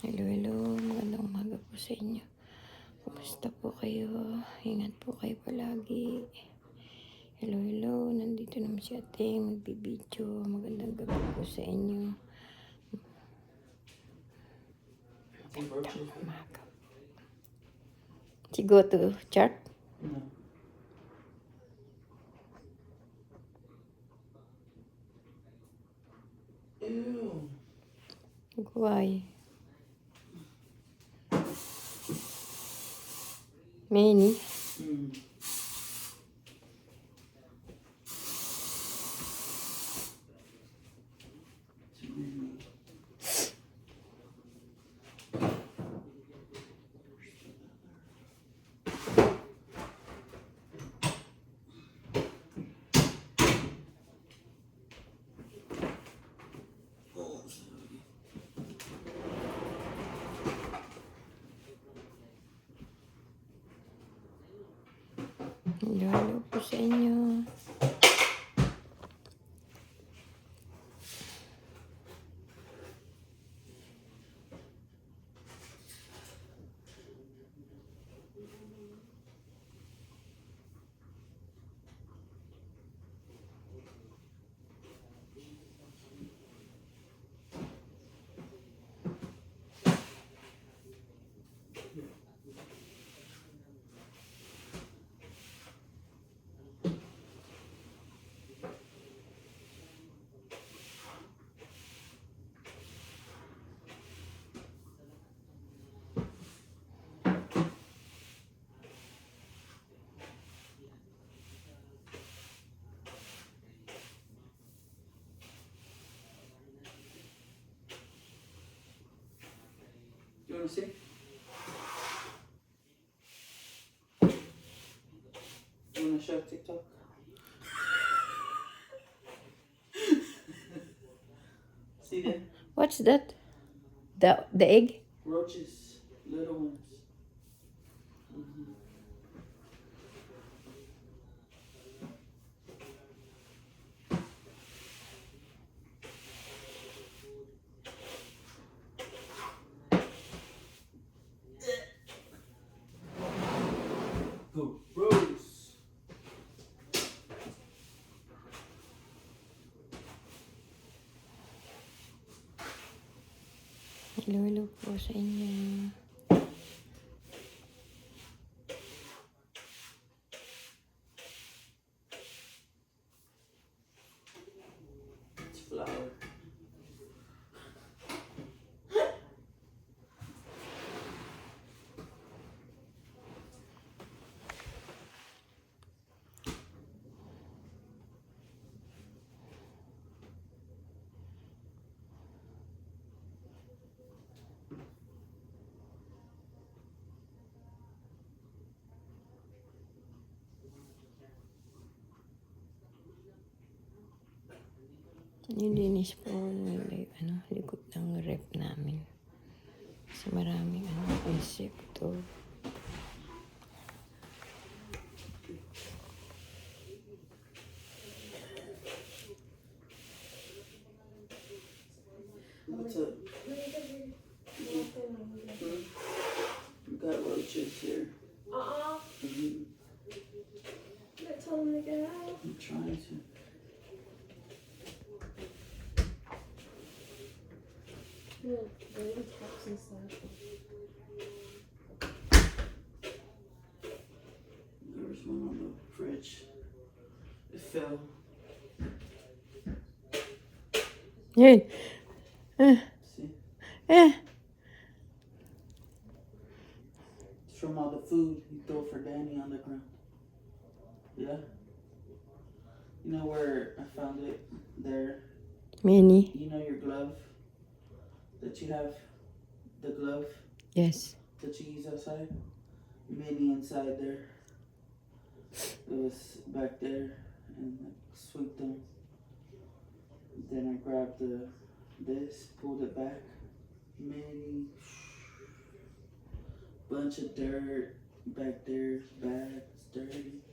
Hello, hello. Magandang umaga po sa inyo. Kumusta po kayo? Ingat po kayo palagi. Hello, hello. Nandito naman si Ating magbibideo. Magandang gabi po sa inyo. Magandang umaga. Go to chart? No. Ew. Why? Many? Mm. Too many. Oh, sorry. Hello, hello po sa inyo. You want to see? You want to show TikTok? See that? What's that? The egg? Roaches. Little ones. Mm-hmm. Go, Rose. Hello, hello po sa inyo. It's flour. Nilinis po likod ng rep namin. Kasi maraming insekto. What's up? You got roaches here. Mm-hmm. Tell them to get out. I'm trying to. Look, baby taps and stuff. There was one on the fridge. It fell. Yay! See? Eh! It's from all the food you throw for Danny on the ground. Yeah? You know where I found it? There. Many? You know your glove that you have? The glove Yes. that you use outside? Mini inside there. It was back there and I swept them. Then I grabbed this, pulled it back. Mini. Bunch of dirt back there. Bad. It's dirty.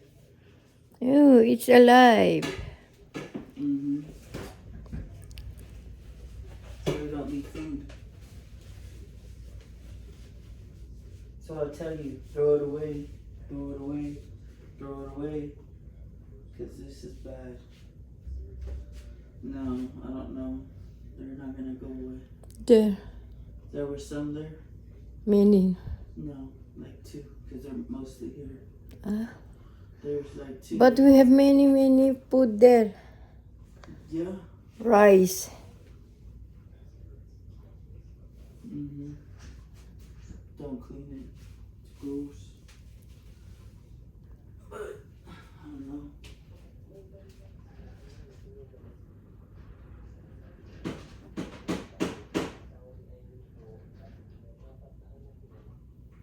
Oh, it's alive. Mm-hmm. So we don't need food. So I tell you, throw it away, throw it away, throw it away. Because this is bad. No, I don't know. They're not gonna go away. There. There were some there? Many. No, like 2. Because they're mostly here. Ah. There's like 2. But we have many food there. Yeah. Rice. Mm-hmm. Don't clean it. It's gross. But, I don't know.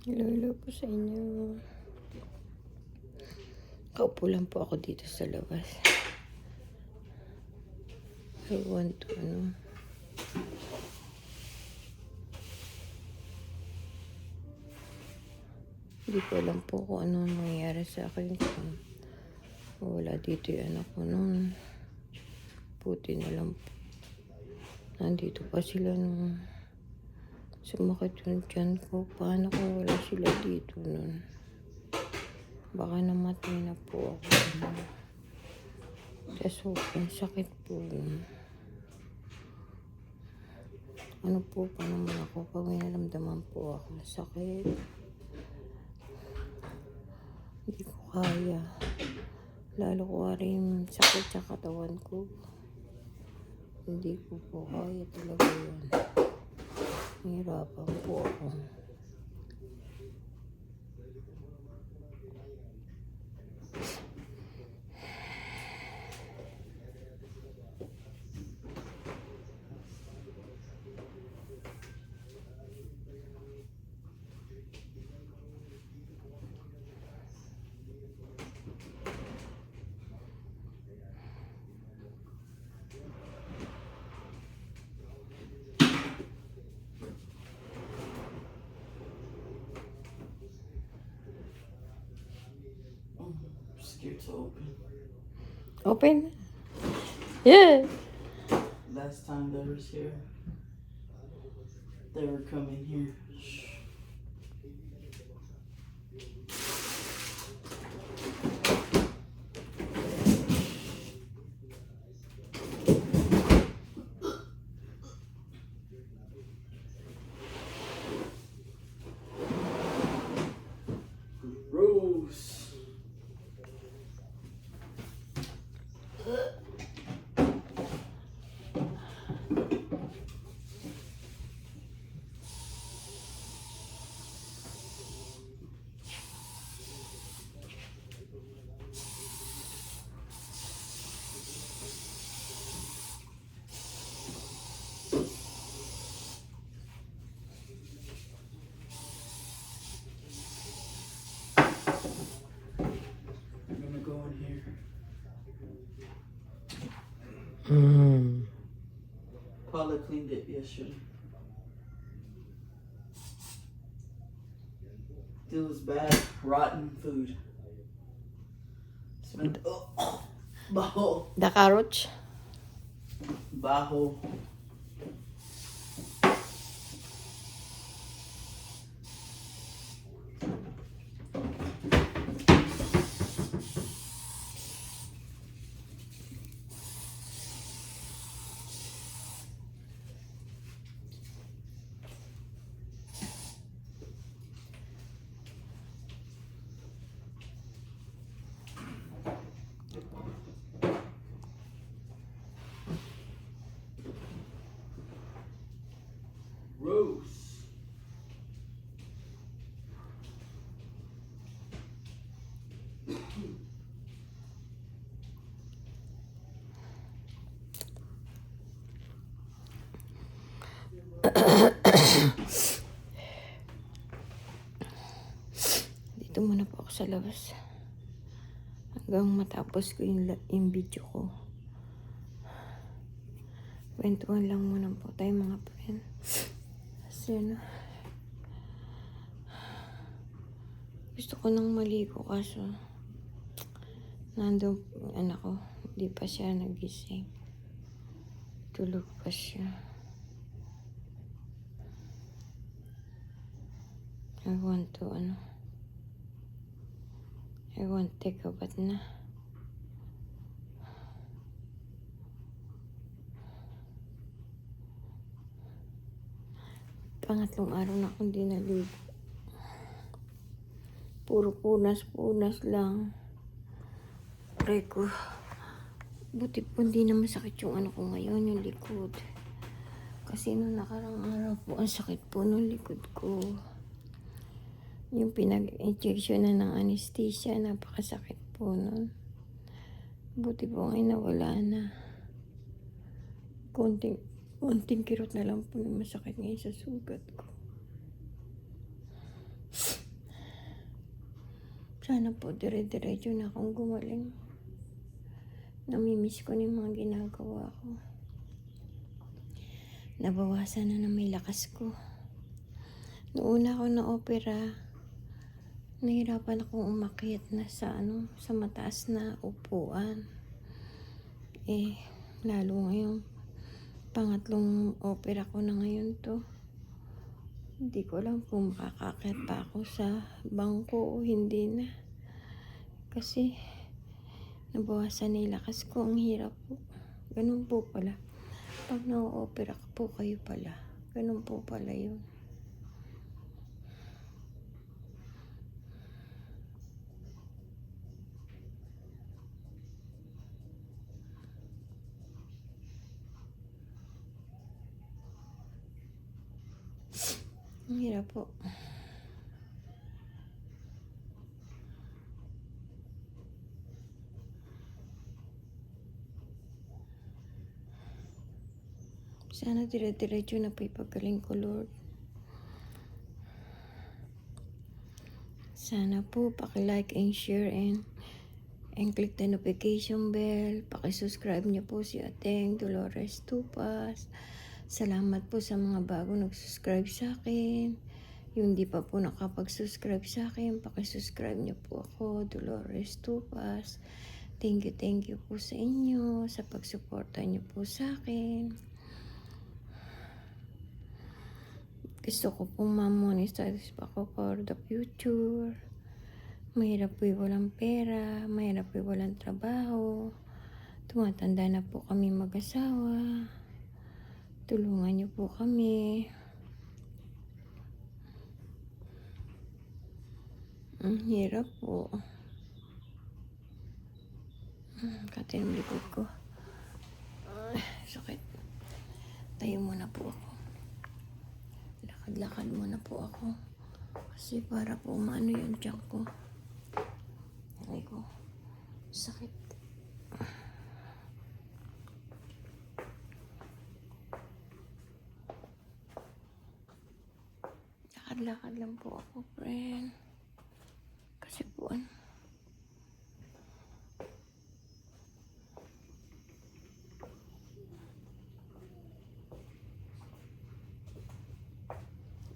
Hello po sa inyo. Kaupo lang po ako dito sa labas. I want to, Hindi ko alam po kung ano nangyayari sa akin. Kung wala dito yung anak ko nun. Puti na lang po. Nandito pa sila nung sumakit yung tiyan ko. Paano kung wala sila dito nun? Baka namatay na po ako. Sa sobrang sakit po. Ano po pa naman ako pag may naramdaman po ako na sakit. Hindi ko kaya. Lalo ko rin sakit sa katawan ko. Hindi ko po kaya talaga yun. Nahirapan po ako. Scared to open. Open? Yeah. Last time they was here, they were coming here. Shh. Gross. I'm gonna go in here. Paula cleaned it yesterday. It was bad, rotten food. Smelled, baho, The carrots? baho. Gross. Dito muna po ako sa labas. Hanggang matapos ko yung video ko. Kwentuhan lang muna po tayo mga friend. Kasi gusto ko nang maligo kaso nandun yung anak ko. Hindi pa siya nagising. Tulog pa siya. I want to, I want take a bath na. Pangatlong araw na akong di naligo. Puro punas-punas lang. Pray ko. Buti po hindi na masakit yung ko ngayon, yung likod. Kasi nung nakarang araw po, ang sakit po ng likod ko. Yung pinag-injection na ng anesthesia, napakasakit po nun. Buti po ngayon nawala na. Konting kirot na lang po yung masakit ngayon sa sugat ko. Sana po dire-diretso na akong gumaling. Namimiss ko na yung mga ginagawa ko. Nabawasan na may lakas ko. Noong una ako na opera, nahirapan akong umakyat na sa mataas na upuan. Lalo ngayon, pangatlong opera ko na ngayon to. Hindi ko alam kung makakakyat pa ako sa bangko o hindi na. Kasi nabawasan na yung lakas ko. Ang hirap po. Ganun po pala. Pag na-opera ka po kayo pala. Ganun po pala yun. Ang hirap po. Sana dire-diretso na po ipagaling ko, Lord. Sana po paki-like and share and click the notification bell. Paki-subscribe niyo po si Ateng Dolores Tupas. Salamat po sa mga bago nag-subscribe sa akin. Yung di pa po nakapag-subscribe sa akin, paki-subscribe niyo po ako, Dolores Tupas. Thank you po sa inyo, sa pagsuporta niyo po sa akin. Gusto ko pong ma-monetize pa ako for the future. Mahirap po walang pera, mahirap po walang trabaho. Tumatanda na po kami mag-asawa. Tulungan niyo po kami. Ang hirap po. Kati ng likod ko. Sakit. Tayo muna po ako. Lakad muna po ako. Kasi para po maano yung tiyan ko. Aray ko. Sakit. Lakad lang po ako, friend. Kasi po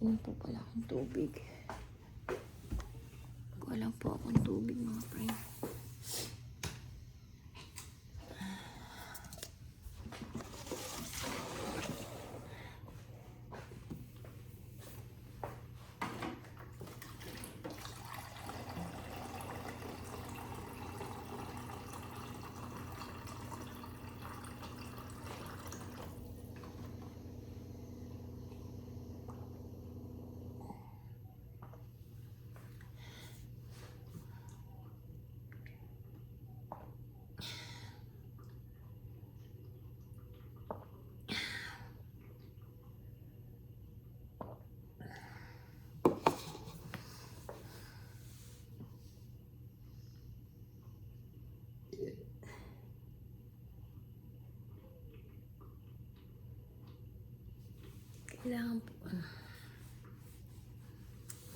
Ano po pala akong tubig. Wala po akong tubig, mga friend. Kailangan po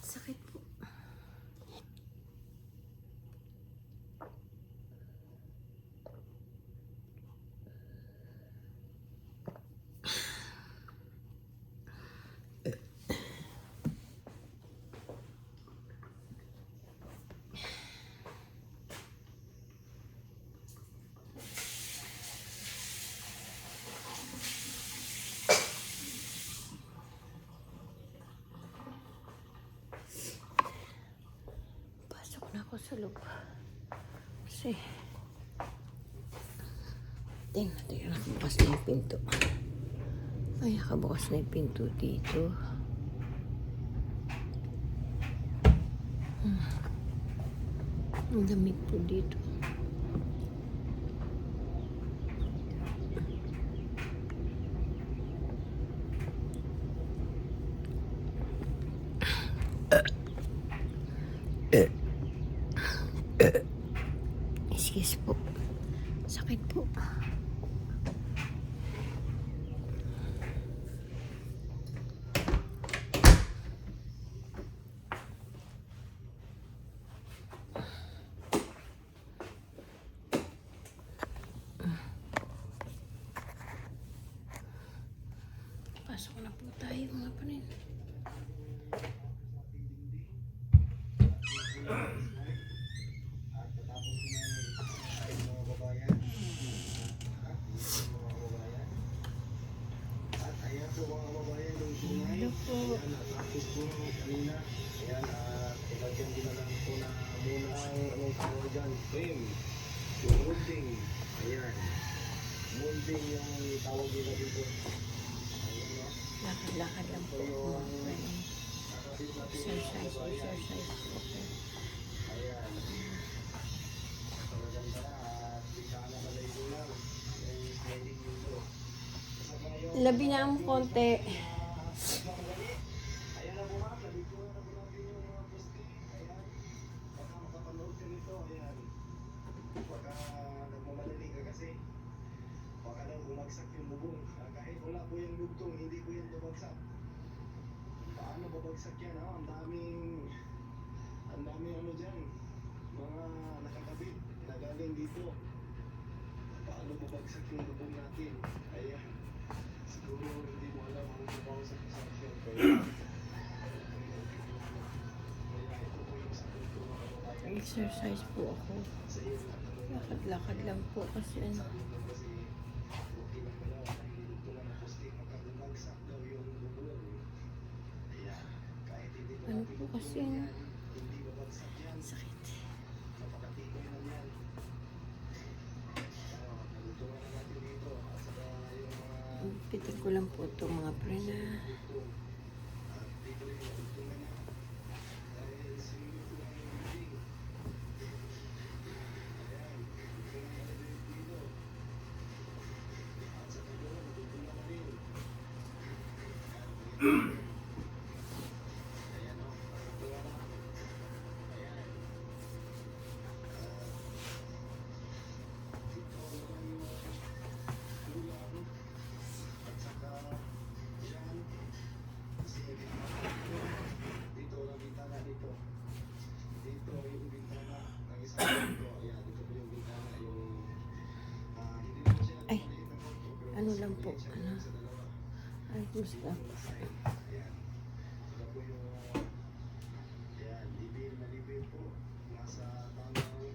sakit po. sa loob. Kasi, tingnan natin, nakabukas na yung pinto. Ay, nakabukas na yung pinto dito. Ang lamig po dito. Excuse po. Sakit po. Pasok na po tayo mga panin. Hello po. Ilagyan din na lang po na muna ang anong tawag dyan, cream. Yung molding. Ayan. Molding yung tawag nila dito. Ayan, no? Lakad-lakad lang po mga panin. Exercise. Okay. Ayan. Maganda na at di sana malaygo lang. Yung sliding dito. Kasama yung Labi na ang konti. ayan na po ma'am, nabigyan na po natin yung mga poste. Ayan. Baka makapanood ka nito. Ayan. Baka nagmamadali ka kasi baka daw bumagsak yung bubong. Kahit wala po yung lugtong, hindi po yan babagsak. Paano babagsak yan? Ang daming ano dyan. Mga nakakabit na galing dito. Paano babagsak yung bubong natin? Ayan. Siguro hindi mo alam ang trabaho sa construction. Kaya ito po yung sagot ko mga kababayan. Exercise po ako. Sa iyo lahat ng mga Lakad-lakad lang po kasi ano. kasi okay lang pala dahil ito lang ang poste makabumagsak daw yung bubong. Ayan. Kahit hindi pa Ano natin po kasi bubong ano? yan, hindi babagsak yan. Sakit. Napakatibay lang yan. Nalutungan na natin dito. At saka yung mga Pitin ko lang po ito mga prena. lutong. At dito rin nalutungan na. Dahil sinulot ko lang yung building. Ayan. Lutungan na rin dito. At saka doon, nalutungan na rin. Ayan o. Nalutungan na. Ayan. Dito naman yung ulam. At saka yan. Kasi dito lang bintana dito. Dito yung bintana ng isang dito. Ayan, dito po yung bintana. Yung hindi naman siya Ay, maliit na kwarto, pero ano mas lang po, maliit siya ano? sa dalawa. Ay, gusto. Ayan. Saka po yung ayan, libil na libil po. Nasa tamang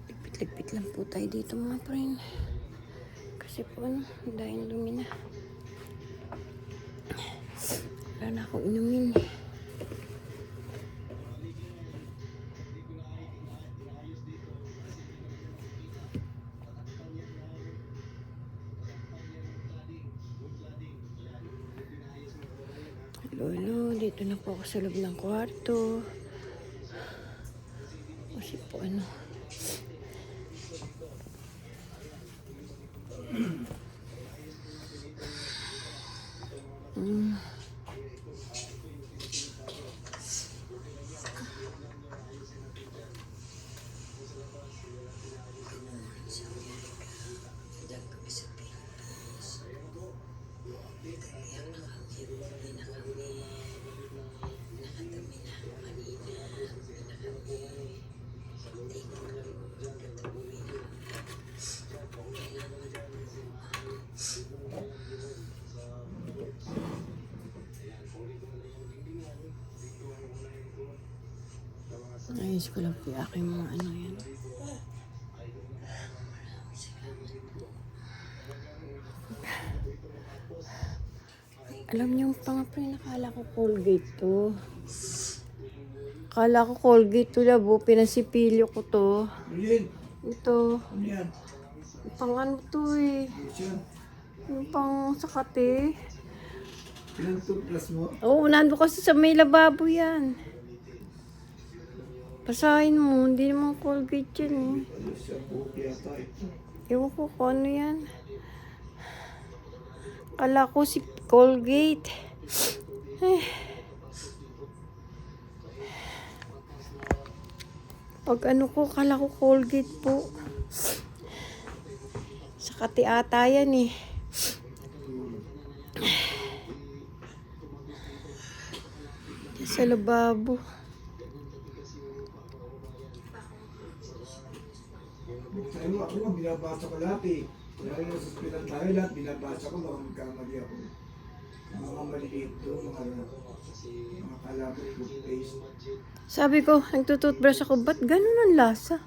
Ligpit-ligpit lang po tayo dito mga prena. Kasi po ano, dahil lumi na. Wala na akong inumin. Lolo, dito na po ako sa loob ng kwarto. Kasi po ano. Ayos ko lang po yung aking mga ano yan. Alam niyo pa nga pre, nakala ko Colgate to. Akala ko Colgate to, labo. Pinasipilyo ko to. Ano yan? Ito. Ano yan? Pang ano to eh. Siya. Yung pang sakate. Ilang toothbrush mo? Oo, nando kasi sa may lababo yan. Pasahin mo, hindi naman Colgate yan eh. Ano siya? Buhok yata eh. Ewan ko kung ano yan. Kala ko si Colgate. Eh. Pag ano ko, kala ko Colgate po. Sakate ata yan eh. Sa lababo. Ano ako nga, binabasa ko lahat eh. Lalo na sa hospital tayo lahat, binabasa ko, baka magkamali ako. Mga maliliit doon, mga kalabot, toothpaste. Sabi ko, nagtututbrush ako, ba't ganun ang lasa?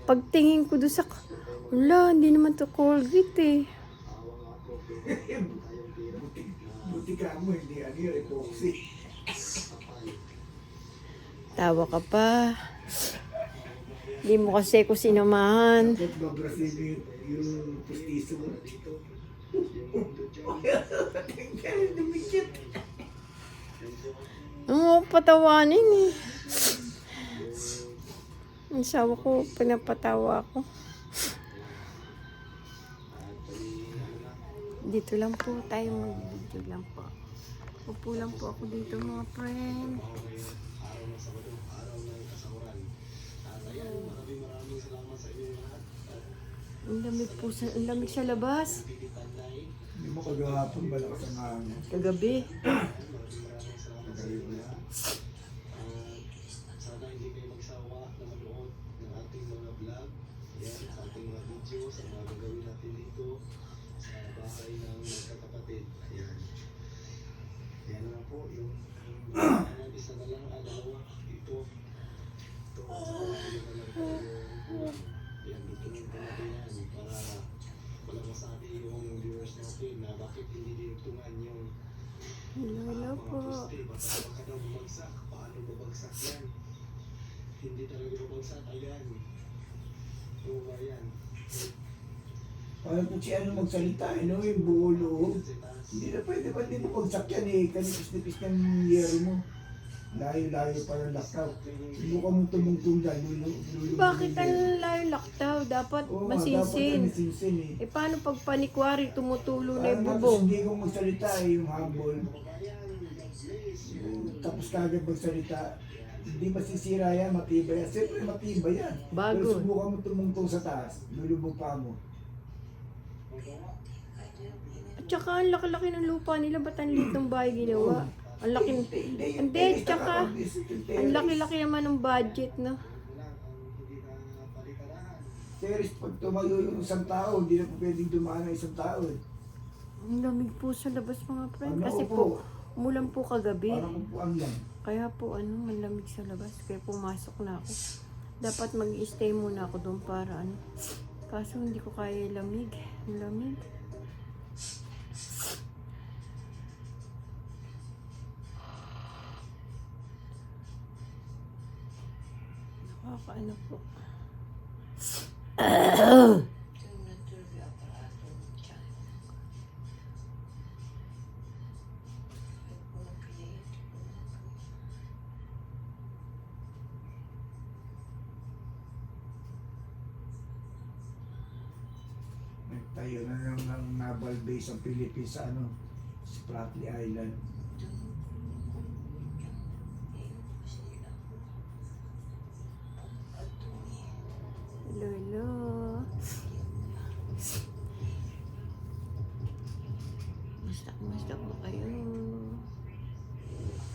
Pagtingin ko doon sa... Wala, hindi naman to Colgate eh. Buti ka mo, hindi ano yun, epoxy. Tawa ka pa. Hindi mo kasi ko sinamahan. Dapat babrasin yung pustiso mo dito. Tingnan, dumikit. Oo, patawanin eh. Ang sawa ko, pinapatawa ako. Dito lang po tayo mag-video lang po. Upo lang po ako dito mga friend. Ang lamig sa labas. Hindi mo kagahapon malakas ang hangin. Kagabi. Kagabi mo yan. Sana hindi kayo magsawa na manood ng ating mga vlog. Yan, sa ating mga video, sa mga gagawin natin dito sa bahay ng magkakapatid. Ayan. Yan na po yung isa na lang, dalawa dito. Ito, sa bahay na lang tayo. Yan, dito natin yan para wala masabi yung viewers natin na bakit hindi dinugtungan yung Hello po. baka daw bumagsak. Paano babagsak yan? Hindi talaga babagsak. Ayan. Oo ba yan? Parang kung si ano magsalita, ano yung buo loob. Hindi na pwede pa din mo pagsak yan eh. Kanipis-nipis ng yero mo. Layo-layo para lakaw. Subukan mong tumungtong dyan. Bakit ang layo laktaw? Dapat masinsin. masinsin eh. Eh paano pag panikwari tumutulo na yung Parang tapos bubong? hindi ko magsalita eh, yung humble. Tapos kagad magsalita. Hindi masisira yan, matibay yan. Siyempre matibay yan. Bago. Pero subukan mo tumungtong sa taas. Lulubog pa mo. At saka ang laki-laki ng lupa nila, ba't ang liit ng bahay ginawa? Ang laki, hindi, tsaka ang laki-laki naman ng budget, no? Teres, pag tumayo yung isang tao, hindi na po pwedeng dumaan ng isang tao eh. Ang lamig po sa labas mga friend. Ano Kasi po, umulan po kagabi. Parang upuan lang. Kaya po, malamig sa labas. Kaya pumasok na ako. Dapat mag-stay muna ako doon para ano. Kaso hindi ko kaya yung lamig. Ang lamig. Nakakaano po. Nagtayo na ng naval base ang Philippines sa ano, Spratly Island. Lolo. Basta po kayo.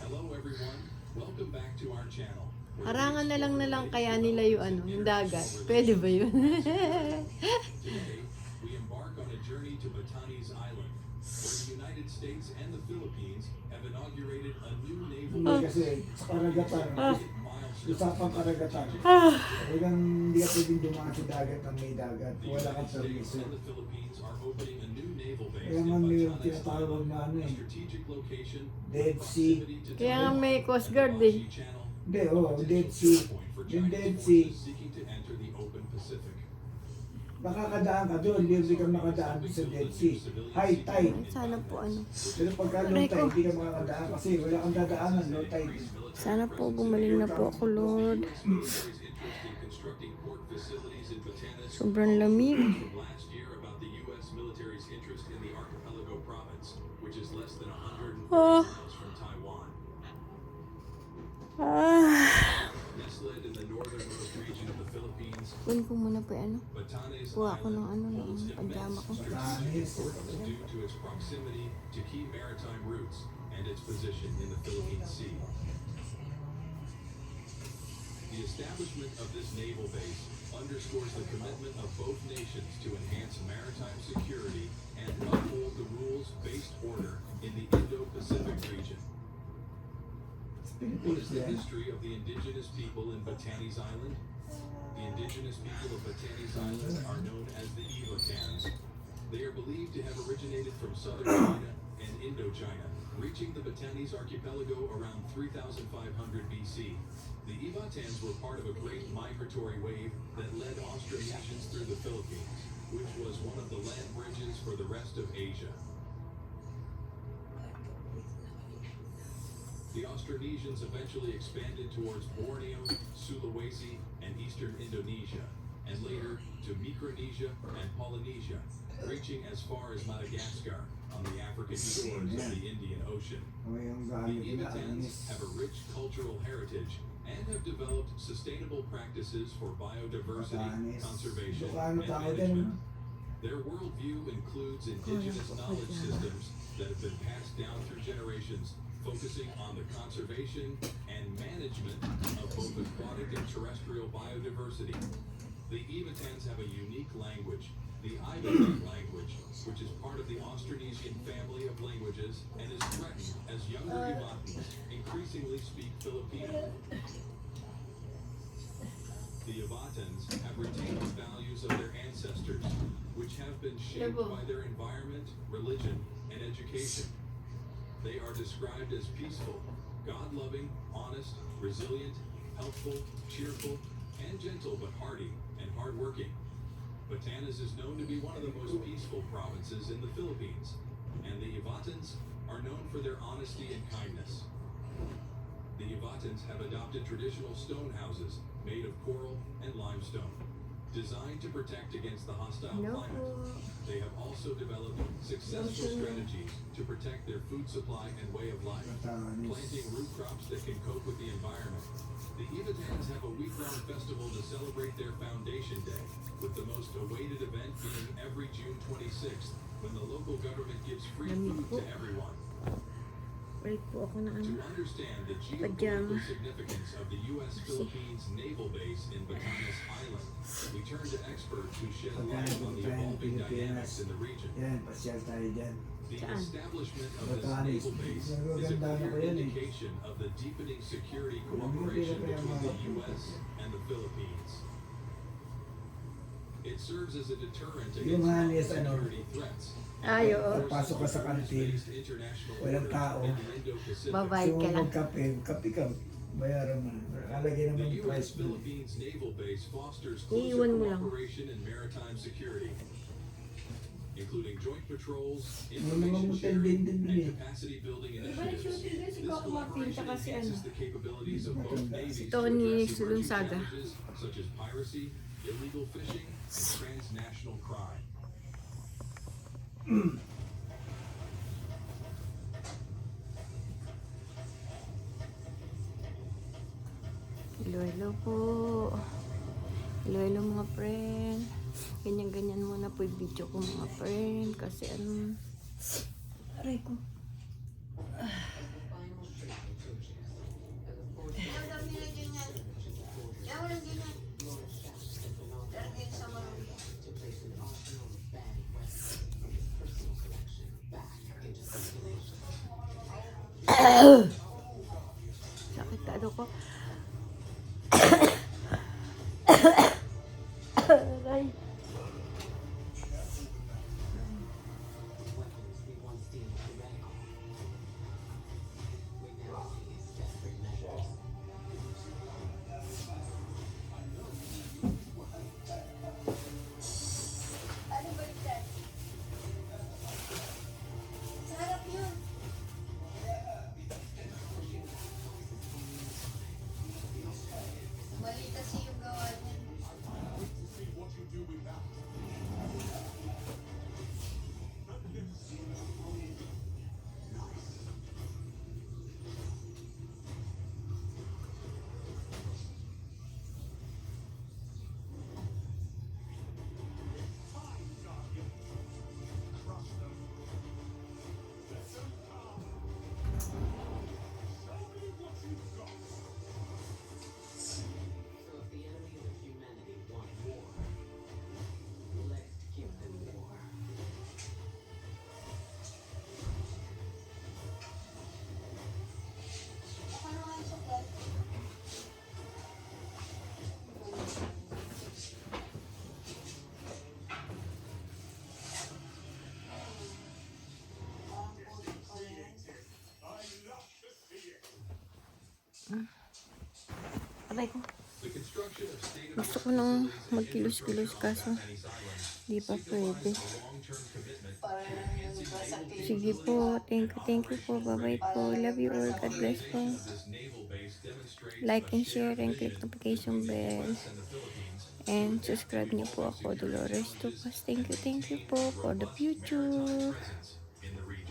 Hello everyone, welcome back to our channel. Harangan na lang kaya nila yung yung dagat. Pwede ba yun? Today, we embark on a journey to Batanes Island, where the United States and the Philippines have inaugurated a new naval Hindi kasi sa karagatan, milestone. usapang karagatan. Talagang hindi ka pwedeng dumaan sa dagat ng may dagat. The Wala kang United States permiso. and the Philippines are opening a new naval naval base Kaya in nga mayroong Batanes tinatawag Island, na ano a eh. strategic location Dead Sea. proximity to Kaya nga Taiwan may and Coast the Guard eh. Bashi Channel, Hindi, a potential Dead Sea. choke point for Yung Chinese Dead Sea. forces seeking to enter the open Pacific. Makakadaan ka doon, libre kang makadaan sa Dead Sea. High tide. Sana po ano. Pero pagka low tide, hindi ka makakadaan kasi wala kang dadaanan, low tide. Sana po gumaling na po ako, Lord. US military's interest in constructing port facilities in Batanes Sobrang lamig. from last year about the U.S. military's interest in the archipelago province, which is less than 130 miles from Taiwan. Nestled in the northernmost region of the Philippines, Kunin ko muna po ano. Batanes Kuha ko ng Island ano, ng holds pajama immense ko. strategic importance due to its proximity to key maritime routes and its position in the Philippine Sea. The establishment of this naval base underscores the commitment of both nations to enhance maritime security and uphold the rules-based order in the Indo-Pacific region. What is the history of the indigenous people in Batanes Island? The indigenous people of Batanes Island are known as the Ivotans. They are believed to have originated from southern China and Indochina, reaching the Batanes archipelago around 3,500 BC. The Ivotans were part of a great migratory wave that led Austronesians through the Philippines, which was one of the land bridges for the rest of Asia. The Austronesians eventually expanded towards Borneo, Sulawesi, and eastern Indonesia, and later to Micronesia and Polynesia, reaching as far as Madagascar on the African shores of the Indian Ocean. O yung The gamit nila, Ivotans anis. have a rich cultural heritage and have developed sustainable practices for biodiversity, Batanes. conservation, Ilocano and tao din, management. Their worldview includes indigenous knowledge systems that have been passed down through generations, focusing on the conservation and management of both aquatic and terrestrial biodiversity. The Ivotans have a unique language, the Ivotan language, which is part of the Austronesian family of languages and is threatened as younger Ivotans increasingly speak Filipino. The Ivotans have retained the values of their ancestors, which have been shaped by their environment, religion, and education. They are described as peaceful, God-loving, honest, resilient, helpful, cheerful, and gentle but hardy and hardworking. Batanes is known to be one of the most peaceful provinces in the Philippines, and the Ivotans are known for their honesty and kindness. The Ivotans have adopted traditional stone houses made of coral and limestone, designed to protect against the hostile climate. They have also developed successful strategies to protect their food supply and way of life, planting root crops that can cope with the environment. The Ivotans have a week-long festival to celebrate their Foundation Day, with the most awaited event being every June 26th, when the local government gives free food to everyone. Balik po ako na To ano. understand the Pajama. geopolitical significance of the U.S.-Philippines naval base in Batanes Island, we turn to experts who shed light on the evolving dynamics in the region. Yan, pasyal tayo dyan. The Saan? establishment of this Batanes. naval base is a Magaganda na clear ko yan eh. indication of the deepening security cooperation between the U.S. and the Philippines. It serves as a deterrent Yung against hanis, ano, security threats. Ay, oo. Pagpasok ka sa kantin, walang tao. Babayad So, ka lang. magkape, kape ka, bayaran mo. Nakalagay naman The yung price U.S. mo. Philippines Naval Base fosters Iiwan closer mo lang. cooperation in maritime security, including joint patrols, May mga information motel sharing, din and dun eh. capacity building Iba na initiatives. shooting din si This Coco Mapinta collaboration kasi ano. enhances the capabilities of both navies Ito to ni address Sulong emerging Saga. challenges such as piracy, illegal fishing, and transnational crime. Hello, hello po. Hello, hello mga friend. Ganyan-ganyan muna po yung video ko mga friend. Kasi ano, aray ko. Sakit ka ano ko. Aray. Aray ko. The construction of state-of-the-art Gusto ko nang facilities and magkilos-kilos kaso Chinese islands di pa pwede. signify a long-term commitment to enhancing naval Sige po. Thank you po. Bye-bye po. Love you all. God bless po. This naval base demonstrates Like and a share shared and vision click notification between the bell. US and the Philippines. And subscribe niyo po ako, Dolores Tupas. Thank you po for the future. Presence